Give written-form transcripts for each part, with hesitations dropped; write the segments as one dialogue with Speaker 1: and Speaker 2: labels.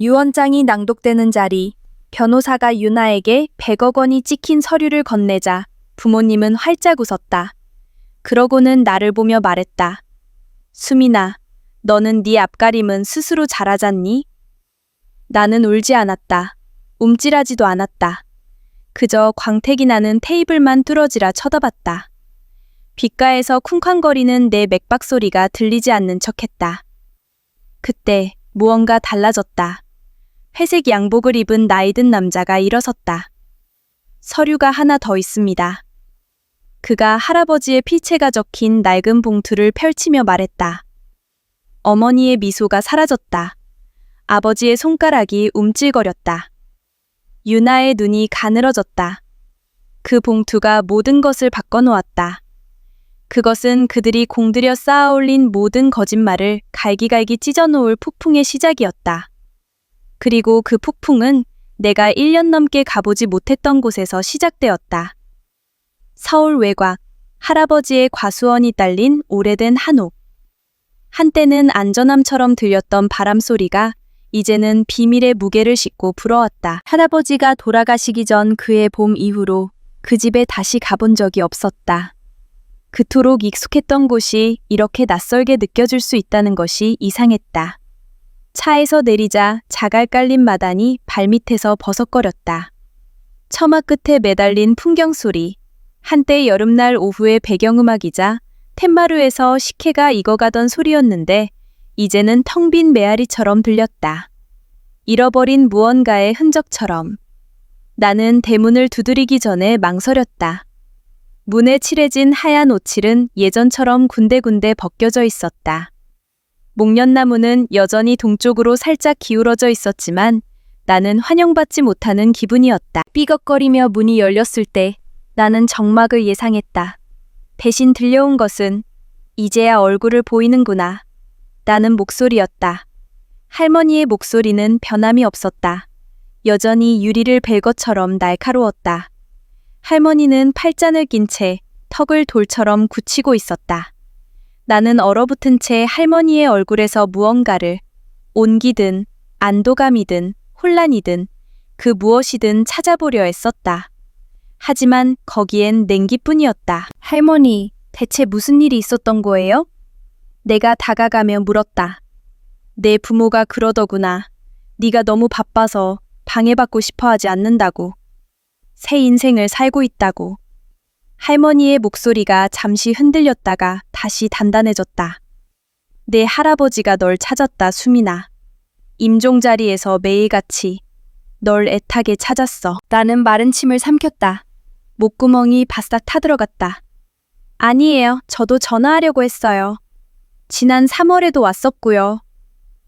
Speaker 1: 유언장이 낭독되는 자리, 변호사가 유나에게 100억 원이 찍힌 서류를 건네자 부모님은 활짝 웃었다. 그러고는 나를 보며 말했다. 수민아, 너는 네 앞가림은 스스로 잘하잖니? 나는 울지 않았다. 움찔하지도 않았다. 그저 광택이 나는 테이블만 뚫어지라 쳐다봤다. 귓가에서 쿵쾅거리는 내 맥박 소리가 들리지 않는 척했다. 그때 무언가 달라졌다. 회색 양복을 입은 나이든 남자가 일어섰다. 서류가 하나 더 있습니다. 그가 할아버지의 필체가 적힌 낡은 봉투를 펼치며 말했다. 어머니의 미소가 사라졌다. 아버지의 손가락이 움찔거렸다. 유나의 눈이 가늘어졌다. 그 봉투가 모든 것을 바꿔놓았다. 그것은 그들이 공들여 쌓아올린 모든 거짓말을 갈기갈기 찢어놓을 폭풍의 시작이었다. 그리고 그 폭풍은 내가 1년 넘게 가보지 못했던 곳에서 시작되었다. 서울 외곽, 할아버지의 과수원이 딸린 오래된 한옥. 한때는 안전함처럼 들렸던 바람소리가 이제는 비밀의 무게를 싣고 불어왔다. 할아버지가 돌아가시기 전 그해 봄 이후로 그 집에 다시 가본 적이 없었다. 그토록 익숙했던 곳이 이렇게 낯설게 느껴질 수 있다는 것이 이상했다. 차에서 내리자 자갈 깔린 마단이 발밑에서 버석거렸다. 처마 끝에 매달린 풍경 소리, 한때 여름날 오후의 배경음악이자 텐마루에서 식혜가 익어가던 소리였는데 이제는 텅 빈 메아리처럼 들렸다. 잃어버린 무언가의 흔적처럼. 나는 대문을 두드리기 전에 망설였다. 문에 칠해진 하얀 오칠은 예전처럼 군데군데 벗겨져 있었다. 목련나무는 여전히 동쪽으로 살짝 기울어져 있었지만 나는 환영받지 못하는 기분이었다. 삐걱거리며 문이 열렸을 때 나는 정막을 예상했다. 대신 들려온 것은 이제야 얼굴을 보이는구나. 라는 목소리였다. 할머니의 목소리는 변함이 없었다. 여전히 유리를 벨 것처럼 날카로웠다. 할머니는 팔잔을 낀 채 턱을 돌처럼 굳히고 있었다. 나는 얼어붙은 채 할머니의 얼굴에서 무언가를, 온기든 안도감이든 혼란이든 그 무엇이든 찾아보려 애썼다. 하지만 거기엔 냉기뿐이었다. 할머니, 대체 무슨 일이 있었던 거예요? 내가 다가가며 물었다. 내 부모가 그러더구나. 네가 너무 바빠서 방해받고 싶어 하지 않는다고. 새 인생을 살고 있다고. 할머니의 목소리가 잠시 흔들렸다가 다시 단단해졌다. 내 할아버지가 널 찾았다, 수민아. 임종 자리에서 매일같이 널 애타게 찾았어. 나는 마른 침을 삼켰다. 목구멍이 바싹 타들어갔다. 아니에요. 저도 전화하려고 했어요. 지난 3월에도 왔었고요.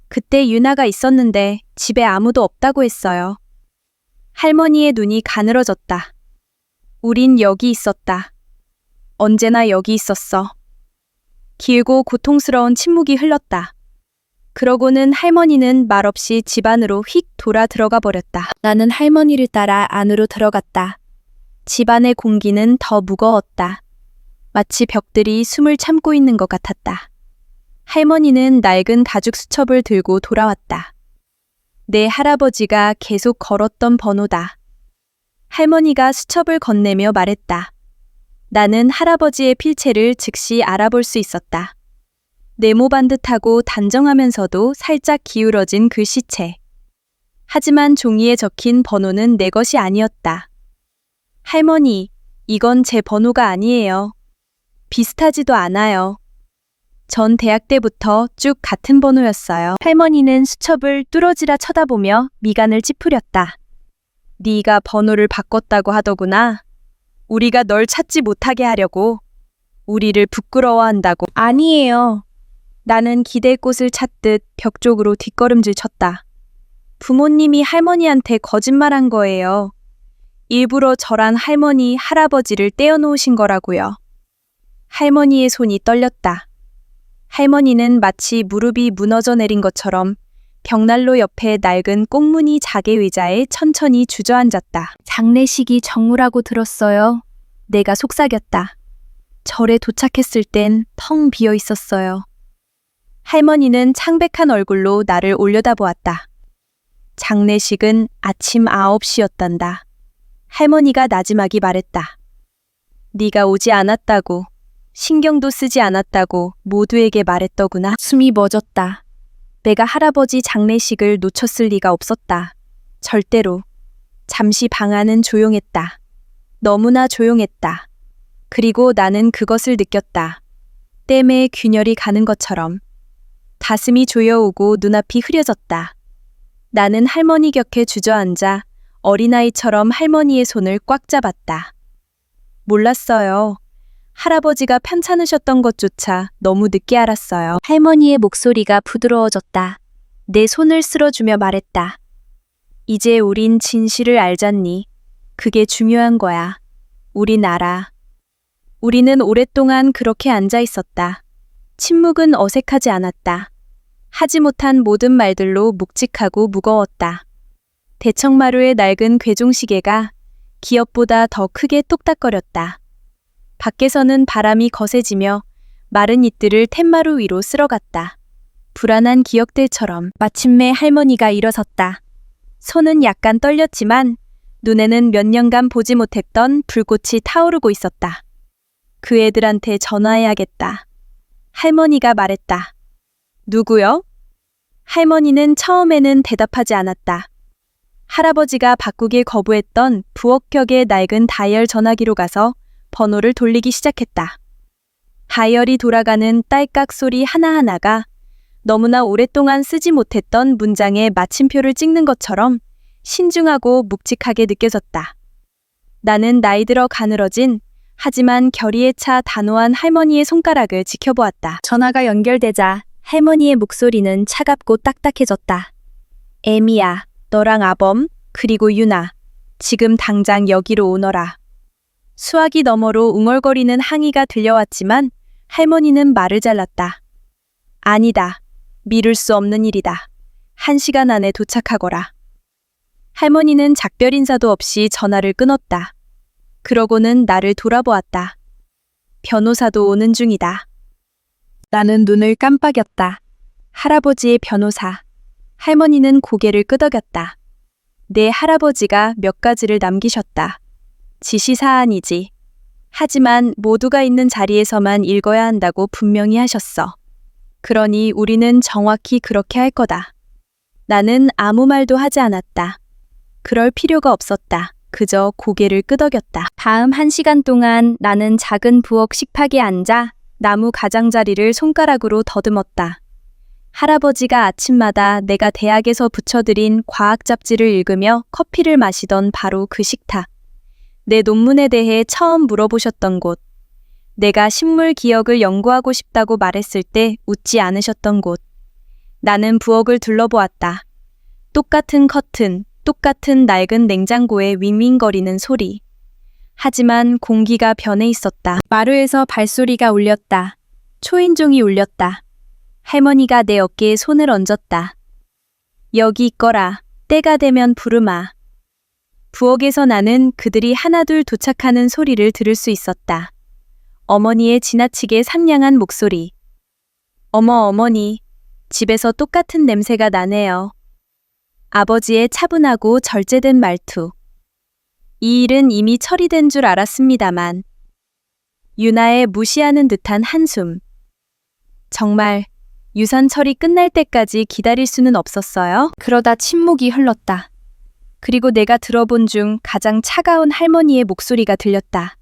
Speaker 1: 그때 유나가 있었는데 집에 아무도 없다고 했어요. 할머니의 눈이 가늘어졌다. 우린 여기 있었다. 언제나 여기 있었어. 길고 고통스러운 침묵이 흘렀다. 그러고는 할머니는 말없이 집 안으로 휙 돌아 들어가 버렸다. 나는 할머니를 따라 안으로 들어갔다. 집 안의 공기는 더 무거웠다. 마치 벽들이 숨을 참고 있는 것 같았다. 할머니는 낡은 가죽 수첩을 들고 돌아왔다. 내 할아버지가 계속 걸었던 번호다. 할머니가 수첩을 건네며 말했다. 나는 할아버지의 필체를 즉시 알아볼 수 있었다. 네모반 듯하고 단정하면서도 살짝 기울어진 글씨체. 하지만 종이에 적힌 번호는 내 것이 아니었다. 할머니, 이건 제 번호가 아니에요. 비슷하지도 않아요. 전 대학 때부터 쭉 같은 번호였어요. 할머니는 수첩을 뚫어지라 쳐다보며 미간을 찌푸렸다. 네가 번호를 바꿨다고 하더구나. 우리가 널 찾지 못하게 하려고. 우리를 부끄러워한다고. 아니에요. 나는 기댈 곳을 찾듯 벽 쪽으로 뒷걸음질 쳤다. 부모님이 할머니한테 거짓말한 거예요. 일부러 저란 할머니, 할아버지를 떼어놓으신 거라고요. 할머니의 손이 떨렸다. 할머니는 마치 무릎이 무너져 내린 것처럼 벽난로 옆에 낡은 꽁무니 자개 의자에 천천히 주저앉았다. 장례식이 정무라고 들었어요. 내가 속삭였다. 절에 도착했을 땐 텅 비어 있었어요. 할머니는 창백한 얼굴로 나를 올려다보았다. 장례식은 아침 9시였단다. 할머니가 나지막이 말했다. 네가 오지 않았다고, 신경도 쓰지 않았다고 모두에게 말했더구나. 숨이 멎었다. 내가 할아버지 장례식을 놓쳤을 리가 없었다. 절대로. 잠시 방 안은 조용했다. 너무나 조용했다. 그리고 나는 그것을 느꼈다. 댐에 균열이 가는 것처럼. 가슴이 조여오고 눈앞이 흐려졌다. 나는 할머니 곁에 주저앉아 어린아이처럼 할머니의 손을 꽉 잡았다. 몰랐어요. 할아버지가 편찮으셨던 것조차 너무 늦게 알았어요. 할머니의 목소리가 부드러워졌다. 내 손을 쓸어주며 말했다. 이제 우린 진실을 알잖니. 그게 중요한 거야. 우린 알아. 우리는 오랫동안 그렇게 앉아 있었다. 침묵은 어색하지 않았다. 하지 못한 모든 말들로 묵직하고 무거웠다. 대청마루의 낡은 괴종시계가 기업보다 더 크게 똑딱거렸다. 밖에서는 바람이 거세지며 마른 잎들을 툇마루 위로 쓸어갔다. 불안한 기억들처럼. 마침내 할머니가 일어섰다. 손은 약간 떨렸지만 눈에는 몇 년간 보지 못했던 불꽃이 타오르고 있었다. 그 애들한테 전화해야겠다. 할머니가 말했다. 누구요? 할머니는 처음에는 대답하지 않았다. 할아버지가 바꾸길 거부했던 부엌격의 낡은 다이얼 전화기로 가서 번호를 돌리기 시작했다. 다이얼이 돌아가는 딸깍 소리 하나하나가 너무나 오랫동안 쓰지 못했던 문장에 마침표를 찍는 것처럼 신중하고 묵직하게 느껴졌다. 나는 나이 들어 가늘어진 하지만 결의에 차 단호한 할머니의 손가락을 지켜보았다. 전화가 연결되자 할머니의 목소리는 차갑고 딱딱해졌다. 애미야, 너랑 아범, 그리고 유나, 지금 당장 여기로 오너라. 수화기 너머로 웅얼거리는 항의가 들려왔지만 할머니는 말을 잘랐다. 아니다. 미룰 수 없는 일이다. 1시간 안에 도착하거라. 할머니는 작별 인사도 없이 전화를 끊었다. 그러고는 나를 돌아보았다. 변호사도 오는 중이다. 나는 눈을 깜빡였다. 할아버지의 변호사. 할머니는 고개를 끄덕였다. 내 할아버지가 몇 가지를 남기셨다. 지시사안이지. 하지만 모두가 있는 자리에서만 읽어야 한다고 분명히 하셨어. 그러니 우리는 정확히 그렇게 할 거다. 나는 아무 말도 하지 않았다. 그럴 필요가 없었다. 그저 고개를 끄덕였다. 다음 1시간 동안 나는 작은 부엌 식탁에 앉아 나무 가장자리를 손가락으로 더듬었다. 할아버지가 아침마다 내가 대학에서 붙여드린 과학 잡지를 읽으며 커피를 마시던 바로 그 식탁. 내 논문에 대해 처음 물어보셨던 곳. 내가 식물 기억을 연구하고 싶다고 말했을 때 웃지 않으셨던 곳. 나는 부엌을 둘러보았다. 똑같은 커튼, 똑같은 낡은 냉장고의 윙윙거리는 소리. 하지만 공기가 변해 있었다. 마루에서 발소리가 울렸다. 초인종이 울렸다. 할머니가 내 어깨에 손을 얹었다. 여기 있거라. 때가 되면 부르마. 부엌에서 나는 그들이 하나둘 도착하는 소리를 들을 수 있었다. 어머니의 지나치게 상냥한 목소리. 어머니, 집에서 똑같은 냄새가 나네요. 아버지의 차분하고 절제된 말투. 이 일은 이미 처리된 줄 알았습니다만. 유나의 무시하는 듯한 한숨. 정말 유산 처리 끝날 때까지 기다릴 수는 없었어요? 그러다 침묵이 흘렀다. 그리고 내가 들어본 중 가장 차가운 할머니의 목소리가 들렸다.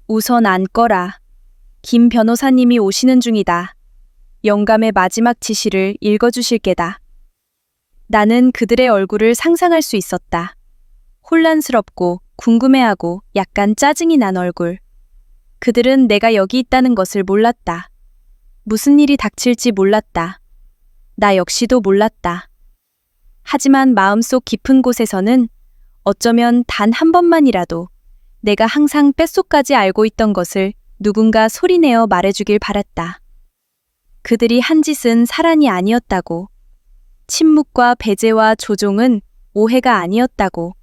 Speaker 1: 우선 앉거라. 김 변호사님이 오시는 중이다. 영감의 마지막 지시를 읽어주실 게다. 나는 그들의 얼굴을 상상할 수 있었다. 혼란스럽고 궁금해하고 약간 짜증이 난 얼굴. 그들은 내가 여기 있다는 것을 몰랐다. 무슨 일이 닥칠지 몰랐다. 나 역시도 몰랐다. 하지만 마음속 깊은 곳에서는 어쩌면 단 한 번만이라도 내가 항상 뼛속까지 알고 있던 것을 누군가 소리내어 말해주길 바랐다. 그들이 한 짓은 살안이 아니었다고. 침묵과 배제와 조종은 오해가 아니었다고.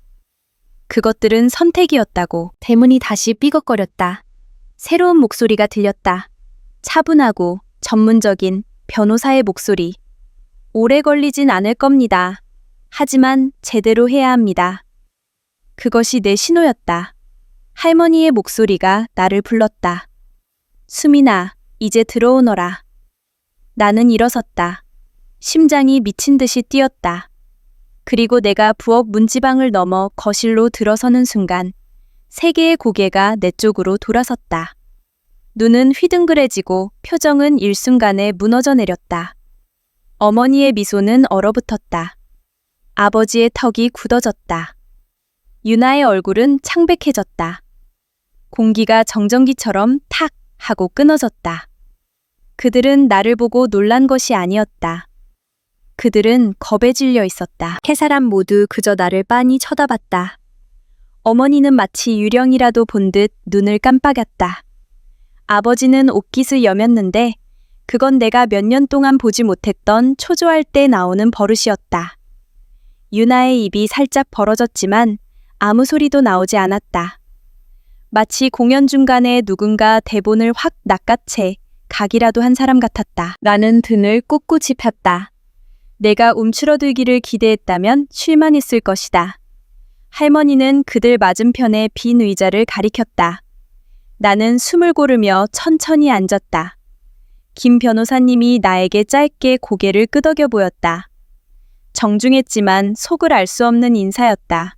Speaker 1: 그것들은 선택이었다고. 대문이 다시 삐걱거렸다. 새로운 목소리가 들렸다. 차분하고 전문적인 변호사의 목소리. 오래 걸리진 않을 겁니다. 하지만 제대로 해야 합니다. 그것이 내 신호였다. 할머니의 목소리가 나를 불렀다. 수민아, 이제 들어오너라. 나는 일어섰다. 심장이 미친 듯이 뛰었다. 그리고 내가 부엌 문지방을 넘어 거실로 들어서는 순간 세 개의 고개가 내 쪽으로 돌아섰다. 눈은 휘둥그레지고 표정은 일순간에 무너져 내렸다. 어머니의 미소는 얼어붙었다. 아버지의 턱이 굳어졌다. 유나의 얼굴은 창백해졌다. 공기가 정전기처럼 탁 하고 끊어졌다. 그들은 나를 보고 놀란 것이 아니었다. 그들은 겁에 질려 있었다. 세 사람 모두 그저 나를 빤히 쳐다봤다. 어머니는 마치 유령이라도 본 듯 눈을 깜빡였다. 아버지는 옷깃을 여몄는데 그건 내가 몇 년 동안 보지 못했던 초조할 때 나오는 버릇이었다. 유나의 입이 살짝 벌어졌지만 아무 소리도 나오지 않았다. 마치 공연 중간에 누군가 대본을 확 낚아채 각이라도 한 사람 같았다. 나는 등을 꼿꼿이 폈다. 내가 움츠러들기를 기대했다면 쉴만 했을 것이다. 할머니는 그들 맞은편의 빈 의자를 가리켰다. 나는 숨을 고르며 천천히 앉았다. 김 변호사님이 나에게 짧게 고개를 끄덕여 보였다. 정중했지만 속을 알 수 없는 인사였다.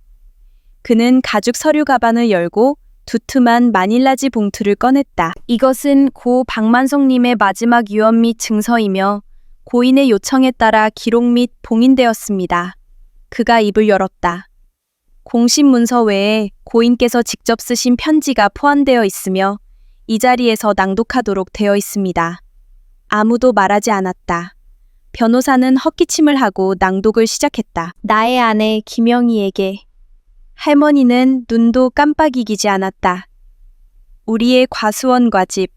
Speaker 1: 그는 가죽 서류 가방을 열고 두툼한 마닐라지 봉투를 꺼냈다. 이것은 고 박만석님의 마지막 유언 및 증서이며 고인의 요청에 따라 기록 및 봉인되었습니다. 그가 입을 열었다. 공신 문서 외에 고인께서 직접 쓰신 편지가 포함되어 있으며 이 자리에서 낭독하도록 되어 있습니다. 아무도 말하지 않았다. 변호사는 헛기침을 하고 낭독을 시작했다. 나의 아내 김영희에게. 할머니는 눈도 깜빡이기지 않았다. 우리의 과수원과 집,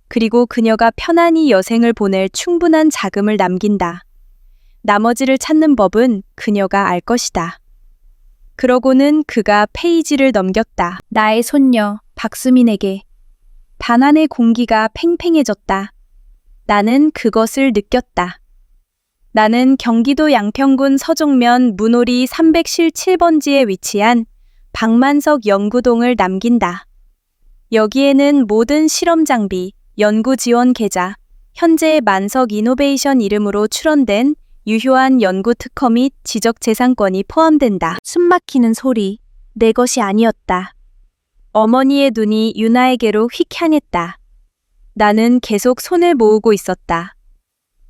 Speaker 1: 그리고 그녀가 편안히 여생을 보낼 충분한 자금을 남긴다. 나머지를 찾는 법은 그녀가 알 것이다. 그러고는 그가 페이지를 넘겼다. 나의 손녀 박수민에게. 방 안의 공기가 팽팽해졌다. 나는 그것을 느꼈다. 나는 경기도 양평군 서종면 문오리 317번지에 위치한 박만석 연구동을 남긴다. 여기에는 모든 실험 장비, 연구 지원 계좌, 현재 만석 이노베이션 이름으로 출원된 유효한 연구 특허 및 지적 재산권이 포함된다. 숨막히는 소리, 내 것이 아니었다. 어머니의 눈이 유나에게로 휙 향했다. 나는 계속 손을 모으고 있었다.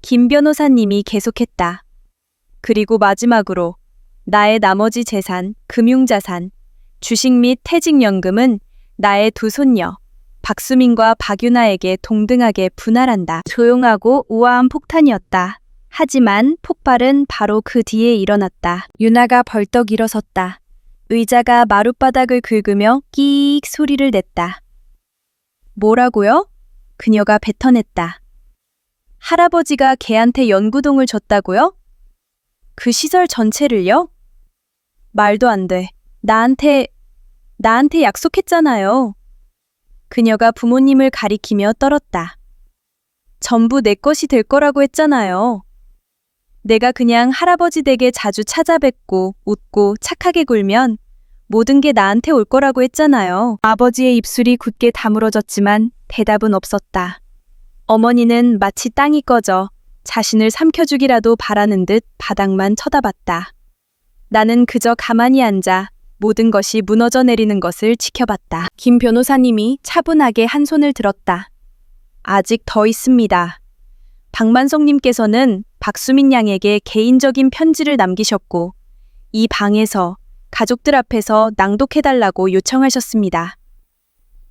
Speaker 1: 김 변호사님이 계속했다. 그리고 마지막으로 나의 나머지 재산, 금융자산, 주식 및 퇴직연금은 나의 두 손녀, 박수민과 박유나에게 동등하게 분할한다. 조용하고 우아한 폭탄이었다. 하지만 폭발은 바로 그 뒤에 일어났다. 유나가 벌떡 일어섰다. 의자가 마룻바닥을 긁으며 끼익 소리를 냈다. 뭐라고요? 그녀가 뱉어냈다. 할아버지가 걔한테 연구동을 줬다고요? 그 시설 전체를요? 말도 안 돼. 나한테 약속했잖아요. 그녀가 부모님을 가리키며 떨었다. 전부 내 것이 될 거라고 했잖아요. 내가 그냥 할아버지 댁에 자주 찾아뵙고 웃고 착하게 굴면 모든 게 나한테 올 거라고 했잖아요. 아버지의 입술이 굳게 다물어졌지만 대답은 없었다. 어머니는 마치 땅이 꺼져 자신을 삼켜주기라도 바라는 듯 바닥만 쳐다봤다. 나는 그저 가만히 앉아 모든 것이 무너져 내리는 것을 지켜봤다. 김 변호사님이 차분하게 한 손을 들었다. 아직 더 있습니다. 박만석님께서는 박수민 양에게 개인적인 편지를 남기셨고 이 방에서 가족들 앞에서 낭독해달라고 요청하셨습니다.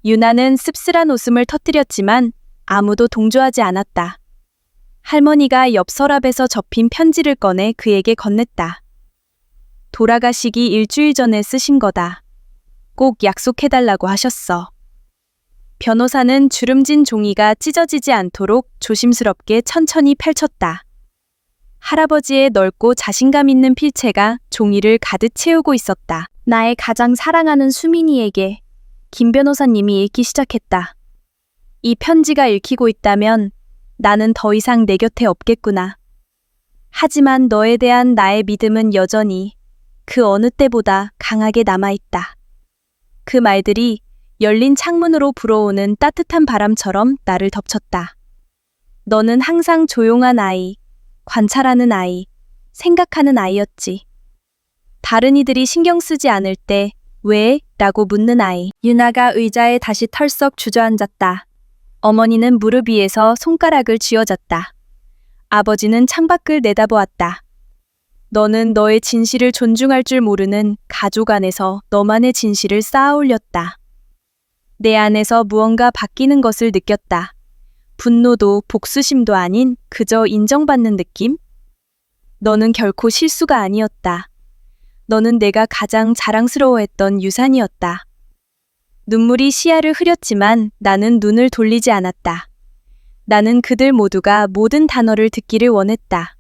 Speaker 1: 유나는 씁쓸한 웃음을 터뜨렸지만 아무도 동조하지 않았다. 할머니가 옆 서랍에서 접힌 편지를 꺼내 그에게 건넸다. 돌아가시기 일주일 전에 쓰신 거다. 꼭 약속해달라고 하셨어. 변호사는 주름진 종이가 찢어지지 않도록 조심스럽게 천천히 펼쳤다. 할아버지의 넓고 자신감 있는 필체가 종이를 가득 채우고 있었다. 나의 가장 사랑하는 수민이에게 김 변호사님이 읽기 시작했다. 이 편지가 읽히고 있다면 나는 더 이상 내 곁에 없겠구나. 하지만 너에 대한 나의 믿음은 여전히 그 어느 때보다 강하게 남아있다. 그 말들이 열린 창문으로 불어오는 따뜻한 바람처럼 나를 덮쳤다. 너는 항상 조용한 아이, 관찰하는 아이, 생각하는 아이였지. 다른 이들이 신경 쓰지 않을 때 왜? 라고 묻는 아이. 유나가 의자에 다시 털썩 주저앉았다. 어머니는 무릎 위에서 손가락을 쥐어잡다. 아버지는 창밖을 내다보았다. 너는 너의 진실을 존중할 줄 모르는 가족 안에서 너만의 진실을 쌓아 올렸다. 내 안에서 무언가 바뀌는 것을 느꼈다. 분노도 복수심도 아닌 그저 인정받는 느낌? 너는 결코 실수가 아니었다. 너는 내가 가장 자랑스러워했던 유산이었다. 눈물이 시야를 흐렸지만 나는 눈을 돌리지 않았다. 나는 그들 모두가 모든 단어를 듣기를 원했다.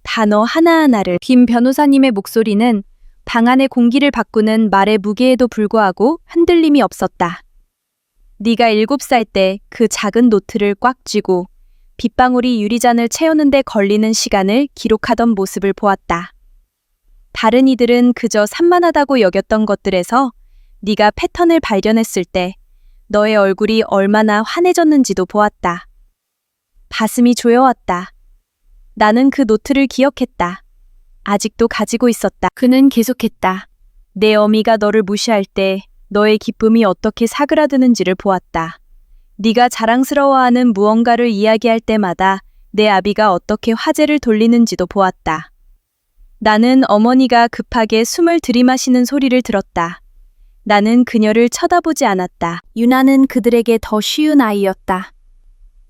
Speaker 1: 단어 하나하나를. 김 변호사님의 목소리는 방 안의 공기를 바꾸는 말의 무게에도 불구하고 흔들림이 없었다. 네가 7살 때 그 작은 노트를 꽉 쥐고 빗방울이 유리잔을 채우는데 걸리는 시간을 기록하던 모습을 보았다. 다른 이들은 그저 산만하다고 여겼던 것들에서 네가 패턴을 발견했을 때 너의 얼굴이 얼마나 환해졌는지도 보았다. 가슴이 조여왔다. 나는 그 노트를 기억했다. 아직도 가지고 있었다. 그는 계속했다. 내 어미가 너를 무시할 때 너의 기쁨이 어떻게 사그라드는지를 보았다. 네가 자랑스러워하는 무언가를 이야기할 때마다 내 아비가 어떻게 화제를 돌리는지도 보았다. 나는 어머니가 급하게 숨을 들이마시는 소리를 들었다. 나는 그녀를 쳐다보지 않았다. 유나는 그들에게 더 쉬운 아이였다.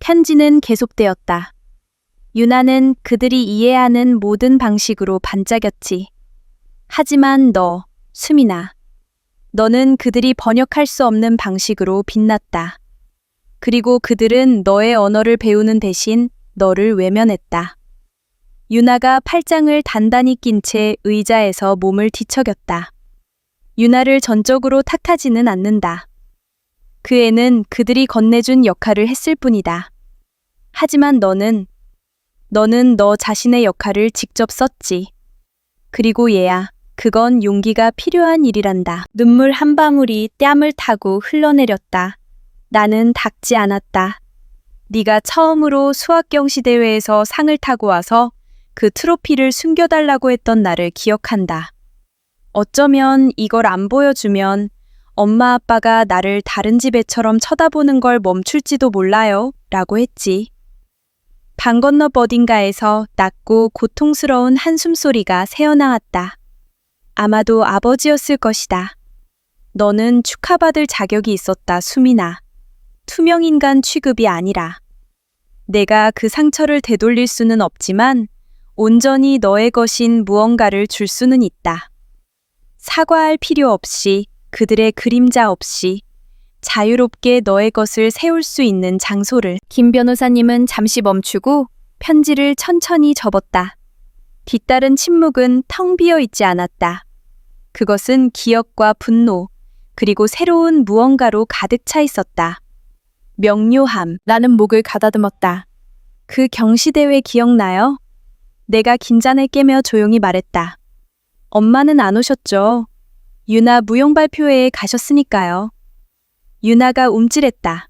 Speaker 1: 편지는 계속되었다. 유나는 그들이 이해하는 모든 방식으로 반짝였지. 하지만 너, 수민아. 너는 그들이 번역할 수 없는 방식으로 빛났다. 그리고 그들은 너의 언어를 배우는 대신 너를 외면했다. 유나가 팔짱을 단단히 낀 채 의자에서 몸을 뒤척였다. 유나를 전적으로 탓하지는 않는다. 그 애는 그들이 건네준 역할을 했을 뿐이다. 하지만 너는 너 자신의 역할을 직접 썼지. 그리고 얘야, 그건 용기가 필요한 일이란다. 눈물 한 방울이 뺨을 타고 흘러내렸다. 나는 닦지 않았다. 네가 처음으로 수학경시 대회에서 상을 타고 와서 그 트로피를 숨겨달라고 했던 날을 기억한다. 어쩌면 이걸 안 보여주면 엄마 아빠가 나를 다른 집 애처럼 쳐다보는 걸 멈출지도 몰라요 라고 했지. 방 건너 어딘가에서 낮고 고통스러운 한숨소리가 새어나왔다. 아마도 아버지였을 것이다. 너는 축하받을 자격이 있었다, 수민아. 투명인간 취급이 아니라. 내가 그 상처를 되돌릴 수는 없지만 온전히 너의 것인 무언가를 줄 수는 있다. 사과할 필요 없이, 그들의 그림자 없이 자유롭게 너의 것을 세울 수 있는 장소를. 김 변호사님은 잠시 멈추고 편지를 천천히 접었다. 뒤따른 침묵은 텅 비어 있지 않았다. 그것은 기억과 분노, 그리고 새로운 무언가로 가득 차 있었다. 명료함. 나는 목을 가다듬었다. 그 경시대회 기억나요? 내가 긴장을 깨며 조용히 말했다. 엄마는 안 오셨죠? 유나 무용발표회에 가셨으니까요. 유나가 움찔했다.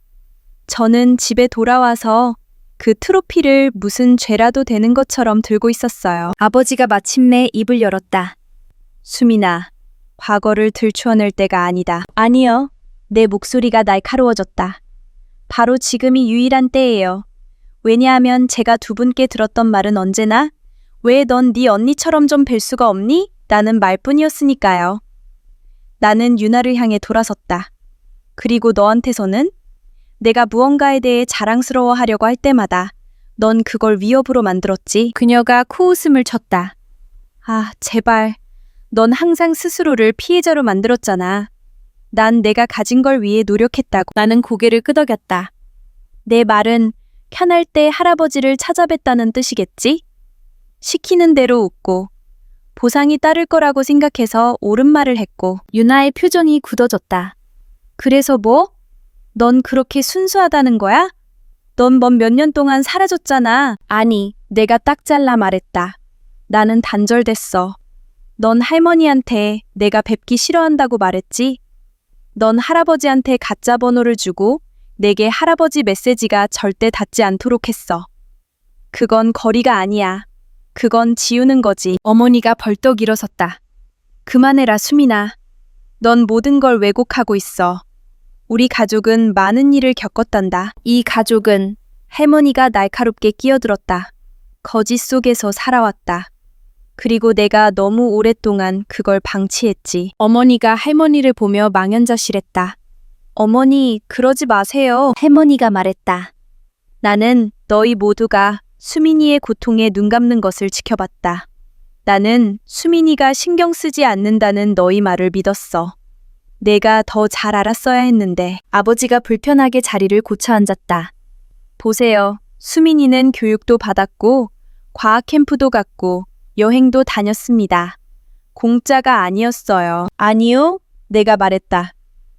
Speaker 1: 저는 집에 돌아와서 그 트로피를 무슨 죄라도 되는 것처럼 들고 있었어요. 아버지가 마침내 입을 열었다. 수민아, 과거를 들추어낼 때가 아니다. 아니요. 내 목소리가 날카로워졌다. 바로 지금이 유일한 때예요. 왜냐하면 제가 두 분께 들었던 말은 언제나 왜 넌 네 언니처럼 좀 뵐 수가 없니? 라는 말뿐이었으니까요. 나는 유나를 향해 돌아섰다. 그리고 너한테서는 내가 무언가에 대해 자랑스러워하려고 할 때마다 넌 그걸 위협으로 만들었지. 그녀가 코웃음을 쳤다. 아, 제발. 넌 항상 스스로를 피해자로 만들었잖아. 난 내가 가진 걸 위해 노력했다고. 나는 고개를 끄덕였다. 내 말은 편할 때 할아버지를 찾아뵀다는 뜻이겠지? 시키는 대로 웃고 보상이 따를 거라고 생각해서 옳은 말을 했고. 유나의 표정이 굳어졌다. 그래서 뭐? 넌 그렇게 순수하다는 거야? 넌 몇 년 동안 사라졌잖아. 아니, 내가 딱 잘라 말했다. 나는 단절됐어. 넌 할머니한테 내가 뵙기 싫어한다고 말했지? 넌 할아버지한테 가짜 번호를 주고 내게 할아버지 메시지가 절대 닿지 않도록 했어. 그건 거리가 아니야. 그건 지우는 거지. 어머니가 벌떡 일어섰다. 그만해라, 수민아. 넌 모든 걸 왜곡하고 있어. 우리 가족은 많은 일을 겪었단다. 이 가족은 할머니가 날카롭게 끼어들었다. 거짓 속에서 살아왔다. 그리고 내가 너무 오랫동안 그걸 방치했지. 어머니가 할머니를 보며 망연자실했다. 어머니, 그러지 마세요. 할머니가 말했다. 나는 너희 모두가 수민이의 고통에 눈 감는 것을 지켜봤다. 나는 수민이가 신경 쓰지 않는다는 너희 말을 믿었어. 내가 더 잘 알았어야 했는데. 아버지가 불편하게 자리를 고쳐 앉았다. 보세요. 수민이는 교육도 받았고 과학 캠프도 갔고 여행도 다녔습니다. 공짜가 아니었어요. 아니요? 내가 말했다.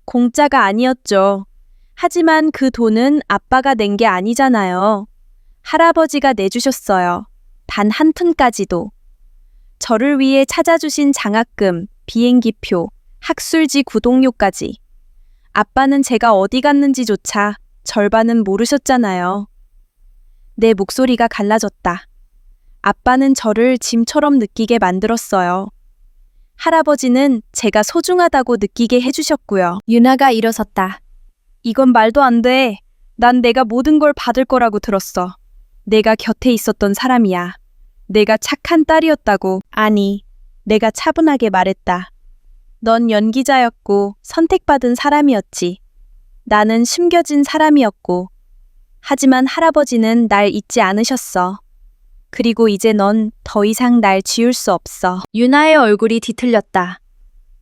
Speaker 1: 공짜가 아니었죠. 하지만 그 돈은 아빠가 낸 게 아니잖아요. 할아버지가 내주셨어요. 단 한 푼까지도. 저를 위해 찾아주신 장학금, 비행기표, 학술지 구독료까지. 아빠는 제가 어디 갔는지조차 절반은 모르셨잖아요. 내 목소리가 갈라졌다. 아빠는 저를 짐처럼 느끼게 만들었어요. 할아버지는 제가 소중하다고 느끼게 해주셨고요. 유나가 일어섰다. 이건 말도 안 돼. 난 내가 모든 걸 받을 거라고 들었어. 내가 곁에 있었던 사람이야. 내가 착한 딸이었다고. 아니, 내가 차분하게 말했다. 넌 연기자였고 선택받은 사람이었지. 나는 숨겨진 사람이었고. 하지만 할아버지는 날 잊지 않으셨어. 그리고 이제 넌 더 이상 날 지울 수 없어. 유나의 얼굴이 뒤틀렸다.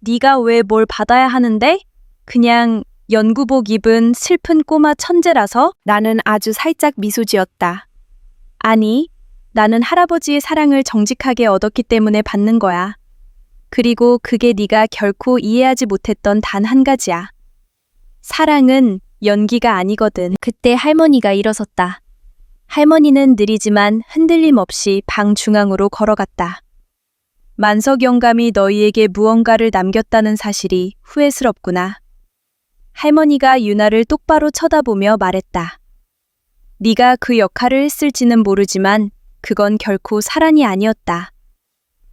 Speaker 1: 네가 왜 뭘 받아야 하는데? 그냥 연구복 입은 슬픈 꼬마 천재라서? 나는 아주 살짝 미소 지었다. 아니, 나는 할아버지의 사랑을 정직하게 얻었기 때문에 받는 거야. 그리고 그게 네가 결코 이해하지 못했던 단 한 가지야. 사랑은 연기가 아니거든. 그때 할머니가 일어섰다. 할머니는 느리지만 흔들림 없이 방 중앙으로 걸어갔다. 만석 영감이 너희에게 무언가를 남겼다는 사실이 후회스럽구나. 할머니가 유나를 똑바로 쳐다보며 말했다. 네가 그 역할을 했을지는 모르지만 그건 결코 사랑이 아니었다.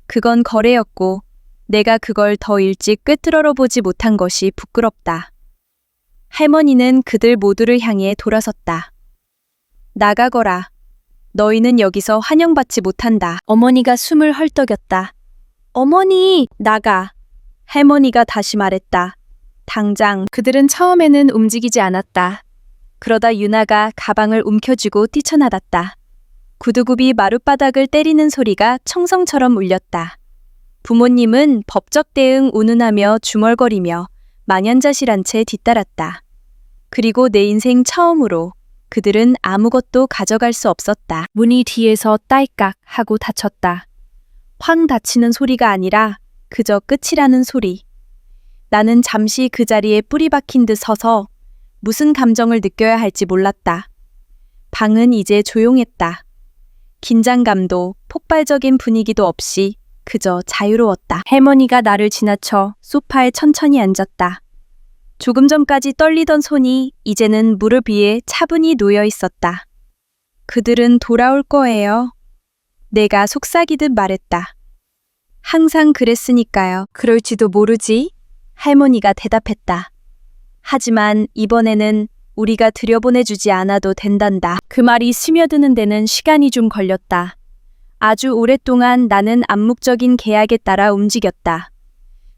Speaker 1: 그건 거래였고 내가 그걸 더 일찍 꿰뚫어 보지 못한 것이 부끄럽다. 할머니는 그들 모두를 향해 돌아섰다. 나가거라. 너희는 여기서 환영받지 못한다. 어머니가 숨을 헐떡였다. 어머니, 나가. 할머니가 다시 말했다. 당장. 그들은 처음에는 움직이지 않았다. 그러다 유나가 가방을 움켜쥐고 뛰쳐나갔다. 구두굽이 마룻바닥을 때리는 소리가 청성처럼 울렸다. 부모님은 법적 대응 운운하며 중얼거리며 망연자실한 채 뒤따랐다. 그리고 내 인생 처음으로 그들은 아무것도 가져갈 수 없었다. 문이 뒤에서 딸깍 하고 닫혔다. 쾅 닫히는 소리가 아니라 그저 끝이라는 소리. 나는 잠시 그 자리에 뿌리 박힌 듯 서서 무슨 감정을 느껴야 할지 몰랐다. 방은 이제 조용했다. 긴장감도 폭발적인 분위기도 없이 그저 자유로웠다. 할머니가 나를 지나쳐 소파에 천천히 앉았다. 조금 전까지 떨리던 손이 이제는 무릎 위에 차분히 놓여 있었다. 그들은 돌아올 거예요. 내가 속삭이듯 말했다. 항상 그랬으니까요. 그럴지도 모르지. 할머니가 대답했다. 하지만 이번에는 우리가 들여보내주지 않아도 된단다. 그 말이 스며드는 데는 시간이 좀 걸렸다. 아주 오랫동안 나는 암묵적인 계약에 따라 움직였다.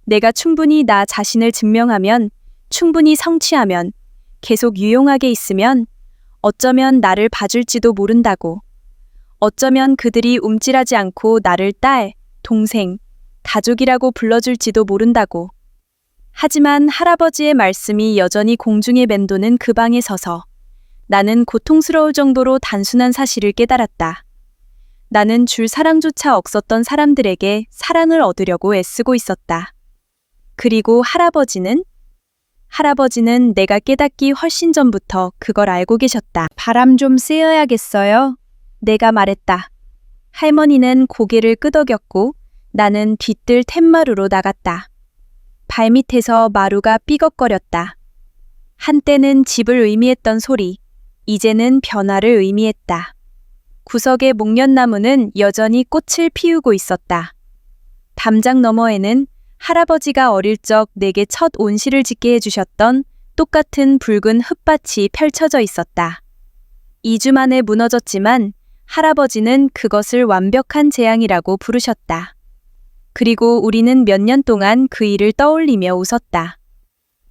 Speaker 1: 내가 충분히 나 자신을 증명하면, 충분히 성취하면, 계속 유용하게 있으면 어쩌면 나를 봐줄지도 모른다고. 어쩌면 그들이 움찔하지 않고 나를 딸, 동생, 가족이라고 불러줄지도 모른다고. 하지만 할아버지의 말씀이 여전히 공중에 맴도는 그 방에 서서 나는 고통스러울 정도로 단순한 사실을 깨달았다. 나는 줄 사랑조차 없었던 사람들에게 사랑을 얻으려고 애쓰고 있었다. 그리고 할아버지는 내가 깨닫기 훨씬 전부터 그걸 알고 계셨다. 바람 좀 쐬어야겠어요. 내가 말했다. 할머니는 고개를 끄덕였고 나는 뒤뜰 툇마루로 나갔다. 발밑에서 마루가 삐걱거렸다. 한때는 집을 의미했던 소리, 이제는 변화를 의미했다. 구석의 목련나무는 여전히 꽃을 피우고 있었다. 담장 너머에는 할아버지가 어릴 적 내게 첫 온실을 짓게 해주셨던 똑같은 붉은 흙밭이 펼쳐져 있었다. 2주 만에 무너졌지만 할아버지는 그것을 완벽한 재앙이라고 부르셨다. 그리고 우리는 몇 년 동안 그 일을 떠올리며 웃었다.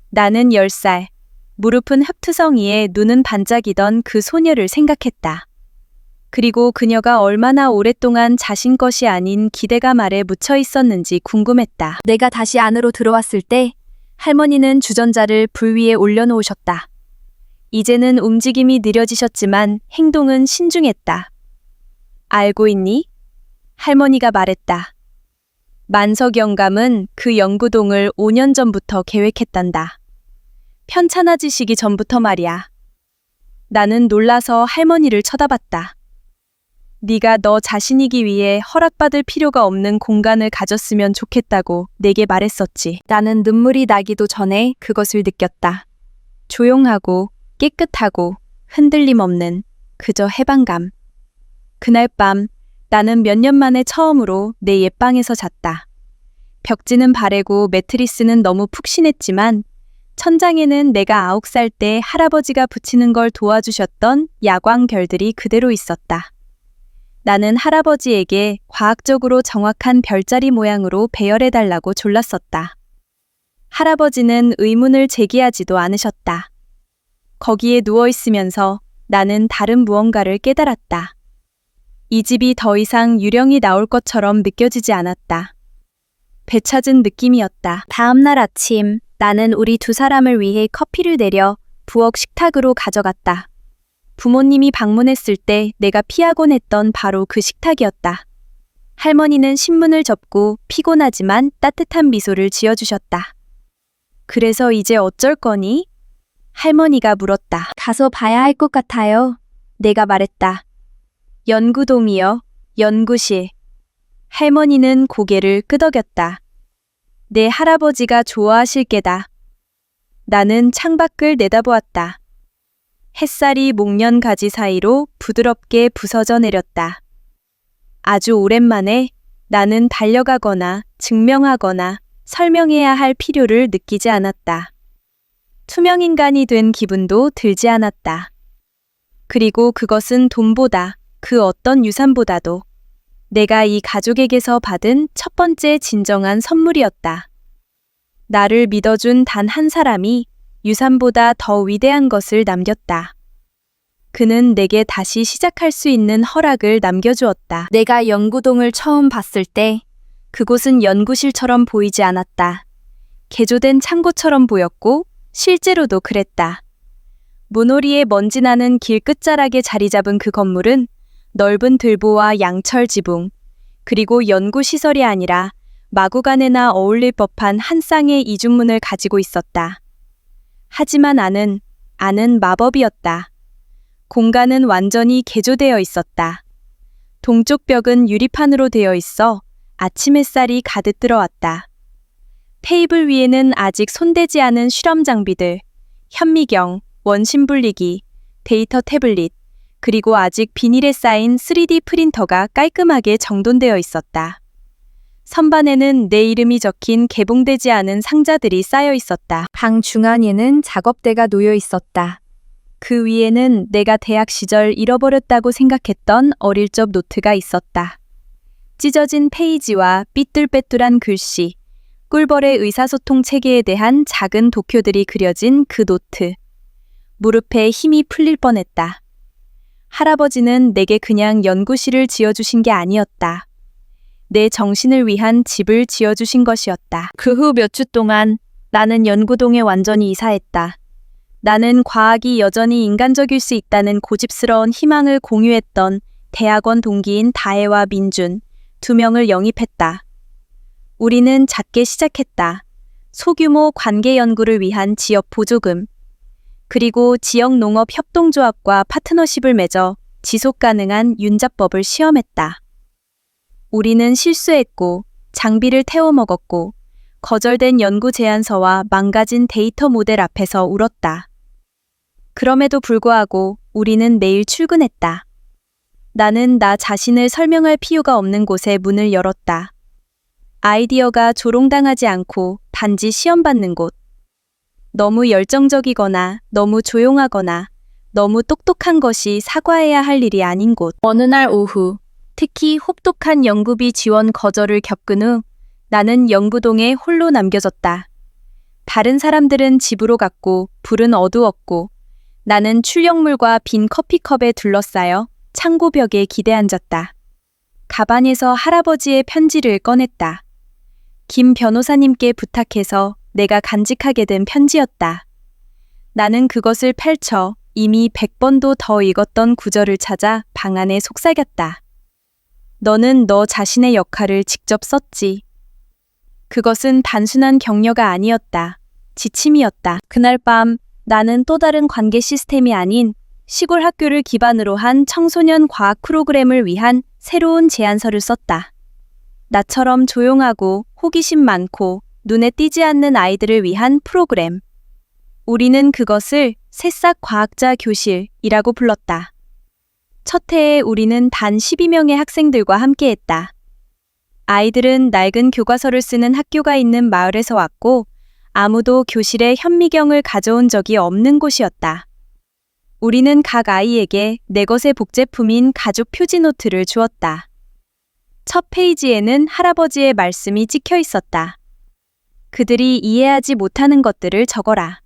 Speaker 1: 나는 10살, 무릎은 흡투성이에 눈은 반짝이던 그 소녀를 생각했다. 그리고 그녀가 얼마나 오랫동안 자신 것이 아닌 기대감 아래 묻혀 있었는지 궁금했다. 내가 다시 안으로 들어왔을 때 할머니는 주전자를 불 위에 올려놓으셨다. 이제는 움직임이 느려지셨지만 행동은 신중했다. 알고 있니? 할머니가 말했다. 만석 영감은 그 연구동을 5년 전부터 계획했단다. 편찮아지시기 전부터 말이야. 나는 놀라서 할머니를 쳐다봤다. 네가 너 자신이기 위해 허락받을 필요가 없는 공간을 가졌으면 좋겠다고 내게 말했었지. 나는 눈물이 나기도 전에 그것을 느꼈다. 조용하고 깨끗하고 흔들림 없는 그저 해방감. 그날 밤 나는 몇 년 만에 처음으로 내 옛방에서 잤다. 벽지는 바래고 매트리스는 너무 푹신했지만 천장에는 내가 9살 때 할아버지가 붙이는 걸 도와주셨던 야광 별들이 그대로 있었다. 나는 할아버지에게 과학적으로 정확한 별자리 모양으로 배열해달라고 졸랐었다. 할아버지는 의문을 제기하지도 않으셨다. 거기에 누워있으면서 나는 다른 무언가를 깨달았다. 이 집이 더 이상 유령이 나올 것처럼 느껴지지 않았다. 배 찾은 느낌이었다. 다음 날 아침 나는 우리 두 사람을 위해 커피를 내려 부엌 식탁으로 가져갔다. 부모님이 방문했을 때 내가 피하곤 했던 바로 그 식탁이었다. 할머니는 신문을 접고 피곤하지만 따뜻한 미소를 지어주셨다. 그래서 이제 어쩔 거니? 할머니가 물었다. 가서 봐야 할 것 같아요. 내가 말했다. 연구동이요. 연구실. 할머니는 고개를 끄덕였다. 내 할아버지가 좋아하실 게다. 나는 창밖을 내다보았다. 햇살이 목련 가지 사이로 부드럽게 부서져 내렸다. 아주 오랜만에 나는 달려가거나 증명하거나 설명해야 할 필요를 느끼지 않았다. 투명인간이 된 기분도 들지 않았다. 그리고 그것은 돈보다 그 어떤 유산보다도 내가 이 가족에게서 받은 첫 번째 진정한 선물이었다. 나를 믿어준 단 한 사람이 유산보다 더 위대한 것을 남겼다. 그는 내게 다시 시작할 수 있는 허락을 남겨주었다. 내가 연구동을 처음 봤을 때 그곳은 연구실처럼 보이지 않았다. 개조된 창고처럼 보였고 실제로도 그랬다. 문오리에 먼지 나는 길 끝자락에 자리 잡은 그 건물은 넓은 들보와 양철 지붕, 그리고 연구시설이 아니라 마구간에나 어울릴 법한 한 쌍의 이중문을 가지고 있었다. 하지만 안은 마법이었다. 공간은 완전히 개조되어 있었다. 동쪽 벽은 유리판으로 되어 있어 아침 햇살이 가득 들어왔다. 테이블 위에는 아직 손대지 않은 실험 장비들, 현미경, 원심 분리기, 데이터 태블릿, 그리고 아직 비닐에 쌓인 3D 프린터가 깔끔하게 정돈되어 있었다. 선반에는 내 이름이 적힌 개봉되지 않은 상자들이 쌓여 있었다. 방 중앙에는 작업대가 놓여 있었다. 그 위에는 내가 대학 시절 잃어버렸다고 생각했던 어릴 적 노트가 있었다. 찢어진 페이지와 삐뚤빼뚤한 글씨, 꿀벌의 의사소통 체계에 대한 작은 도표들이 그려진 그 노트. 무릎에 힘이 풀릴 뻔했다. 할아버지는 내게 그냥 연구실을 지어주신 게 아니었다. 내 정신을 위한 집을 지어주신 것이었다. 그 후 몇 주 동안 나는 연구동에 완전히 이사했다. 나는 과학이 여전히 인간적일 수 있다는 고집스러운 희망을 공유했던 대학원 동기인 다혜와 민준, 2명을 영입했다. 우리는 작게 시작했다. 소규모 관계 연구를 위한 지역 보조금, 그리고 지역 농업 협동조합과 파트너십을 맺어 지속 가능한 윤작법을 시험했다. 우리는 실수했고, 장비를 태워 먹었고, 거절된 연구 제안서와 망가진 데이터 모델 앞에서 울었다. 그럼에도 불구하고 우리는 매일 출근했다. 나는 나 자신을 설명할 필요가 없는 곳에 문을 열었다. 아이디어가 조롱당하지 않고 단지 시험받는 곳. 너무 열정적이거나 너무 조용하거나 너무 똑똑한 것이 사과해야 할 일이 아닌 곳. 어느 날 오후, 특히 혹독한 연구비 지원 거절을 겪은 후 나는 연구동에 홀로 남겨졌다. 다른 사람들은 집으로 갔고 불은 어두웠고 나는 출력물과 빈 커피컵에 둘러싸여 창고 벽에 기대앉았다. 가방에서 할아버지의 편지를 꺼냈다. 김 변호사님께 부탁해서 내가 간직하게 된 편지였다. 나는 그것을 펼쳐 이미 100번도 더 읽었던 구절을 찾아 방 안에 속삭였다. 너는 너 자신의 역할을 직접 썼지. 그것은 단순한 격려가 아니었다. 지침이었다. 그날 밤 나는 또 다른 관계 시스템이 아닌 시골 학교를 기반으로 한 청소년 과학 프로그램을 위한 새로운 제안서를 썼다. 나처럼 조용하고 호기심 많고 눈에 띄지 않는 아이들을 위한 프로그램. 우리는 그것을 새싹 과학자 교실이라고 불렀다. 첫 해에 우리는 단 12명의 학생들과 함께했다. 아이들은 낡은 교과서를 쓰는 학교가 있는 마을에서 왔고 아무도 교실에 현미경을 가져온 적이 없는 곳이었다. 우리는 각 아이에게 내 것의 복제품인 가죽 표지 노트를 주었다. 첫 페이지에는 할아버지의 말씀이 찍혀 있었다. 그들이 이해하지 못하는 것들을 적어라.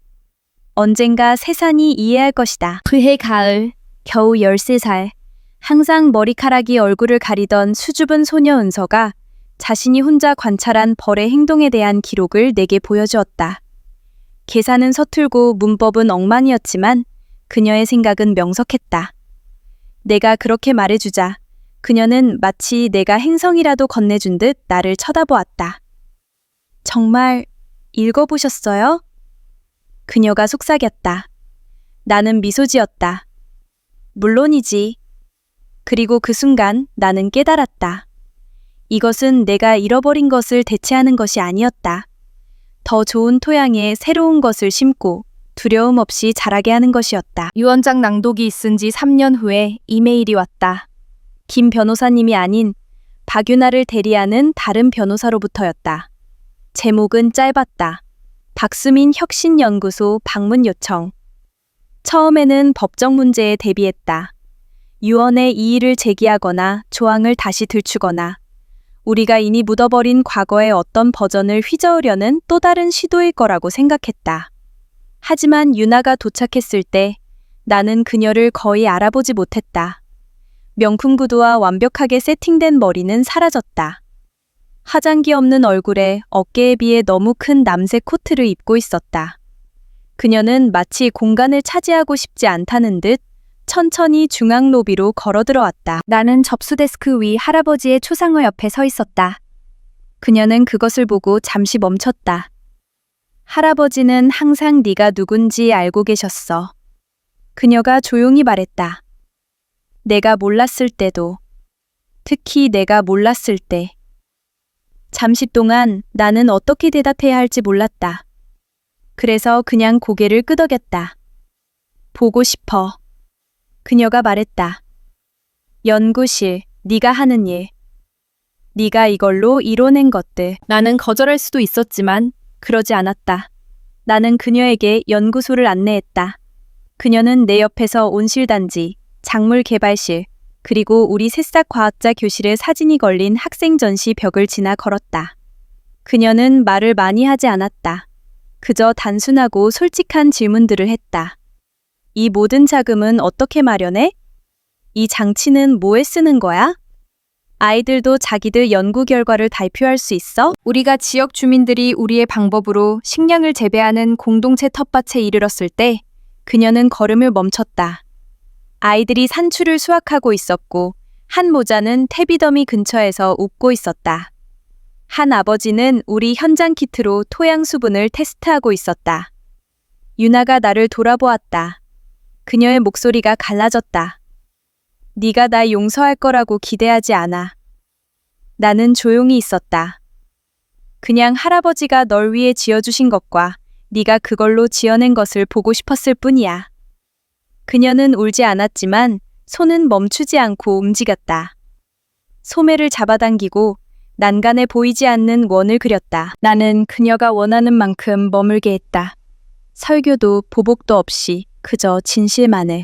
Speaker 1: 언젠가 세상이 이해할 것이다. 그해 가을, 겨우 13살, 항상 머리카락이 얼굴을 가리던 수줍은 소녀 은서가 자신이 혼자 관찰한 벌의 행동에 대한 기록을 내게 보여주었다. 계산은 서툴고 문법은 엉망이었지만 그녀의 생각은 명석했다. 내가 그렇게 말해주자 그녀는 마치 내가 행성이라도 건네준 듯 나를 쳐다보았다. 정말 읽어보셨어요? 그녀가 속삭였다. 나는 미소 지었다. 물론이지. 그리고 그 순간 나는 깨달았다. 이것은 내가 잃어버린 것을 대체하는 것이 아니었다. 더 좋은 토양에 새로운 것을 심고 두려움 없이 자라게 하는 것이었다. 유언장 낭독이 있은 지 3년 후에 이메일이 왔다. 김 변호사님이 아닌 박유나를 대리하는 다른 변호사로부터였다. 제목은 짧았다. 박수민 혁신연구소 방문 요청. 처음에는 법적 문제에 대비했다. 유언의 이의를 제기하거나 조항을 다시 들추거나 우리가 이미 묻어버린 과거의 어떤 버전을 휘저으려는 또 다른 시도일 거라고 생각했다. 하지만 유나가 도착했을 때 나는 그녀를 거의 알아보지 못했다. 명품 구두와 완벽하게 세팅된 머리는 사라졌다. 화장기 없는 얼굴에 어깨에 비해 너무 큰 남색 코트를 입고 있었다. 그녀는 마치 공간을 차지하고 싶지 않다는 듯 천천히 중앙 로비로 걸어 들어왔다. 나는 접수 데스크 위 할아버지의 초상화 옆에 서 있었다. 그녀는 그것을 보고 잠시 멈췄다. 할아버지는 항상 네가 누군지 알고 계셨어. 그녀가 조용히 말했다. 내가 몰랐을 때도. 특히 내가 몰랐을 때. 잠시 동안 나는 어떻게 대답해야 할지 몰랐다. 그래서 그냥 고개를 끄덕였다. 보고 싶어. 그녀가 말했다. 연구실, 네가 하는 일. 네가 이걸로 이뤄낸 것들. 나는 거절할 수도 있었지만 그러지 않았다. 나는 그녀에게 연구소를 안내했다. 그녀는 내 옆에서 온실단지, 작물 개발실, 그리고 우리 새싹 과학자 교실에 사진이 걸린 학생 전시 벽을 지나 걸었다. 그녀는 말을 많이 하지 않았다. 그저 단순하고 솔직한 질문들을 했다. 이 모든 자금은 어떻게 마련해? 이 장치는 뭐에 쓰는 거야? 아이들도 자기들 연구 결과를 발표할 수 있어? 우리가 지역 주민들이 우리의 방법으로 식량을 재배하는 공동체 텃밭에 이르렀을 때 그녀는 걸음을 멈췄다. 아이들이 산추를 수확하고 있었고 한 모자는 퇴비더미 근처에서 웃고 있었다. 한 아버지는 우리 현장 키트로 토양 수분을 테스트하고 있었다. 유나가 나를 돌아보았다. 그녀의 목소리가 갈라졌다. 네가 나 용서할 거라고 기대하지 않아. 나는 조용히 있었다. 그냥 할아버지가 널 위해 지어주신 것과 네가 그걸로 지어낸 것을 보고 싶었을 뿐이야. 그녀는 울지 않았지만 손은 멈추지 않고 움직였다. 소매를 잡아당기고 난간에 보이지 않는 원을 그렸다. 나는 그녀가 원하는 만큼 머물게 했다. 설교도 보복도 없이 그저 진실만을.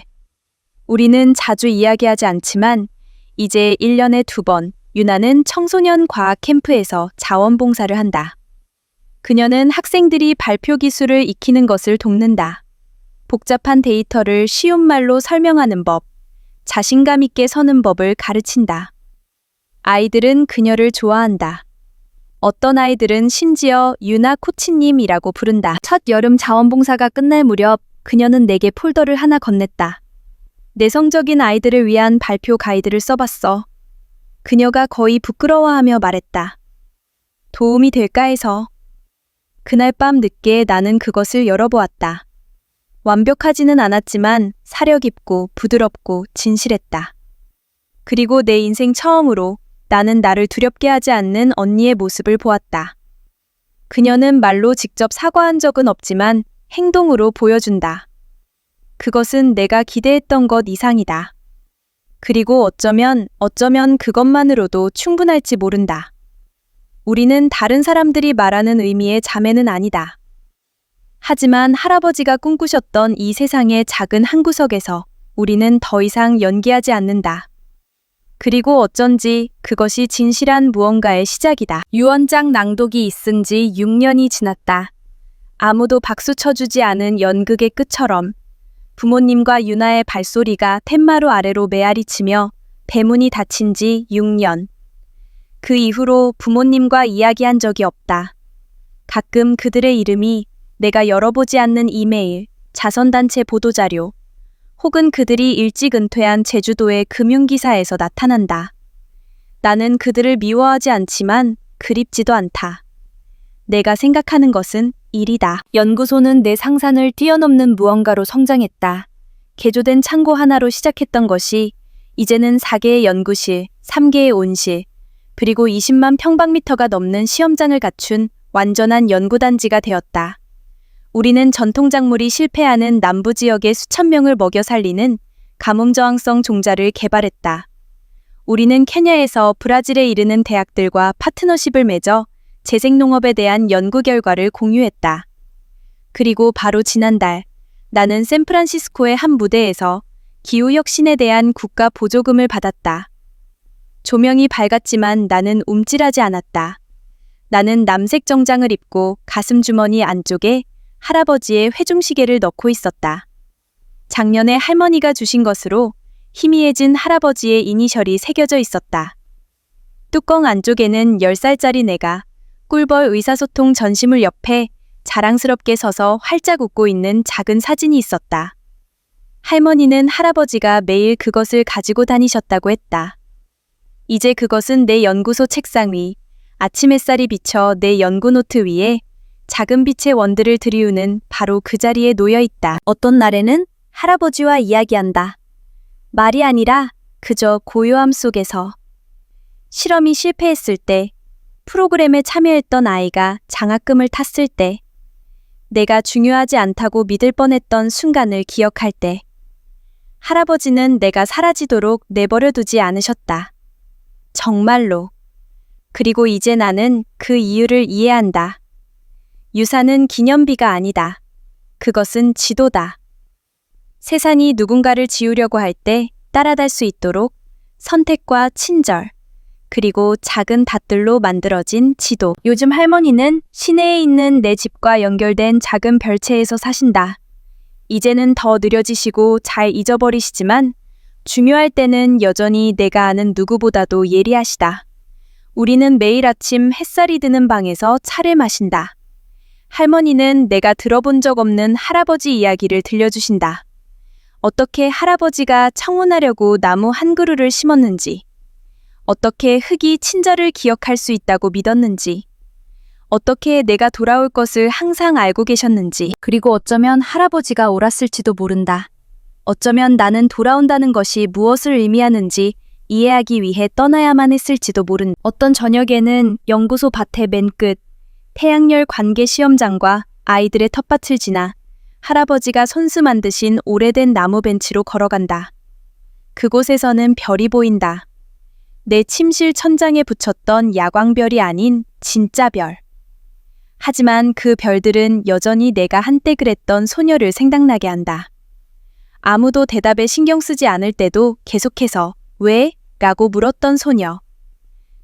Speaker 1: 우리는 자주 이야기하지 않지만 이제 1년에 2번 유나는 청소년 과학 캠프에서 자원봉사를 한다. 그녀는 학생들이 발표 기술을 익히는 것을 돕는다. 복잡한 데이터를 쉬운 말로 설명하는 법, 자신감 있게 서는 법을 가르친다. 아이들은 그녀를 좋아한다. 어떤 아이들은 심지어 유나 코치님이라고 부른다. 첫 여름 자원봉사가 끝날 무렵 그녀는 내게 폴더를 하나 건넸다. 내성적인 아이들을 위한 발표 가이드를 써봤어. 그녀가 거의 부끄러워하며 말했다. 도움이 될까 해서. 그날 밤 늦게 나는 그것을 열어보았다. 완벽하지는 않았지만 사려 깊고 부드럽고 진실했다. 그리고 내 인생 처음으로 나는 나를 두렵게 하지 않는 언니의 모습을 보았다. 그녀는 말로 직접 사과한 적은 없지만 행동으로 보여준다. 그것은 내가 기대했던 것 이상이다. 그리고 어쩌면 그것만으로도 충분할지 모른다. 우리는 다른 사람들이 말하는 의미의 자매는 아니다. 하지만 할아버지가 꿈꾸셨던 이 세상의 작은 한 구석에서 우리는 더 이상 연기하지 않는다. 그리고 어쩐지 그것이 진실한 무언가의 시작이다. 유언장 낭독이 있은 지 6년이 지났다. 아무도 박수 쳐주지 않은 연극의 끝처럼 부모님과 유나의 발소리가 텐마루 아래로 메아리치며 대문이 닫힌 지 6년. 그 이후로 부모님과 이야기한 적이 없다. 가끔 그들의 이름이 내가 열어보지 않는 이메일, 자선단체 보도자료, 혹은 그들이 일찍 은퇴한 제주도의 금융기사에서 나타난다. 나는 그들을 미워하지 않지만 그립지도 않다. 내가 생각하는 것은 일이다. 연구소는 내 상상을 뛰어넘는 무언가로 성장했다. 개조된 창고 하나로 시작했던 것이 이제는 4개의 연구실, 3개의 온실, 그리고 20만 평방미터가 넘는 시험장을 갖춘 완전한 연구단지가 되었다. 우리는 전통작물이 실패하는 남부 지역의 수천 명을 먹여 살리는 가뭄저항성 종자를 개발했다. 우리는 케냐에서 브라질에 이르는 대학들과 파트너십을 맺어 재생농업에 대한 연구 결과를 공유했다. 그리고 바로 지난달, 나는 샌프란시스코의 한 무대에서 기후혁신에 대한 국가 보조금을 받았다. 조명이 밝았지만 나는 움찔하지 않았다. 나는 남색 정장을 입고 가슴 주머니 안쪽에 할아버지의 회중시계를 넣고 있었다. 작년에 할머니가 주신 것으로 희미해진 할아버지의 이니셜이 새겨져 있었다. 뚜껑 안쪽에는 10살짜리 내가 꿀벌 의사소통 전시물 옆에 자랑스럽게 서서 활짝 웃고 있는 작은 사진이 있었다. 할머니는 할아버지가 매일 그것을 가지고 다니셨다고 했다. 이제 그것은 내 연구소 책상 위, 아침 햇살이 비쳐 내 연구 노트 위에 작은 빛의 원들을 들이우는 바로 그 자리에 놓여 있다. 어떤 날에는 할아버지와 이야기한다. 말이 아니라 그저 고요함 속에서. 실험이 실패했을 때, 프로그램에 참여했던 아이가 장학금을 탔을 때, 내가 중요하지 않다고 믿을 뻔했던 순간을 기억할 때, 할아버지는 내가 사라지도록 내버려 두지 않으셨다. 정말로. 그리고 이제 나는 그 이유를 이해한다. 유산은 기념비가 아니다. 그것은 지도다. 세상이 누군가를 지우려고 할 때 따라갈 수 있도록 선택과 친절, 그리고 작은 닷들로 만들어진 지도. 요즘 할머니는 시내에 있는 내 집과 연결된 작은 별채에서 사신다. 이제는 더 느려지시고 잘 잊어버리시지만 중요할 때는 여전히 내가 아는 누구보다도 예리하시다. 우리는 매일 아침 햇살이 드는 방에서 차를 마신다. 할머니는 내가 들어본 적 없는 할아버지 이야기를 들려주신다. 어떻게 할아버지가 청혼하려고 나무 한 그루를 심었는지, 어떻게 흙이 친절을 기억할 수 있다고 믿었는지, 어떻게 내가 돌아올 것을 항상 알고 계셨는지, 그리고 어쩌면 할아버지가 옳았을지도 모른다. 어쩌면 나는 돌아온다는 것이 무엇을 의미하는지 이해하기 위해 떠나야만 했을지도 모른다. 어떤 저녁에는 연구소 밭의 맨 끝, 태양열 관계 시험장과 아이들의 텃밭을 지나 할아버지가 손수 만드신 오래된 나무 벤치로 걸어간다. 그곳에서는 별이 보인다. 내 침실 천장에 붙였던 야광별이 아닌 진짜 별. 하지만 그 별들은 여전히 내가 한때 그랬던 소녀를 생각나게 한다. 아무도 대답에 신경 쓰지 않을 때도 계속해서 왜? 라고 물었던 소녀.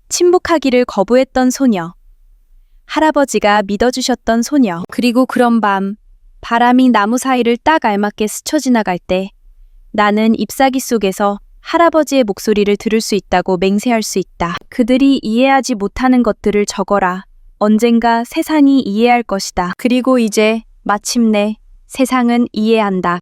Speaker 1: 침묵하기를 거부했던 소녀. 할아버지가 믿어주셨던 소녀. 그리고 그런 밤, 바람이 나무 사이를 딱 알맞게 스쳐 지나갈 때 나는 잎사귀 속에서 할아버지의 목소리를 들을 수 있다고 맹세할 수 있다. 그들이 이해하지 못하는 것들을 적어라. 언젠가 세상이 이해할 것이다. 그리고 이제 마침내 세상은 이해한다.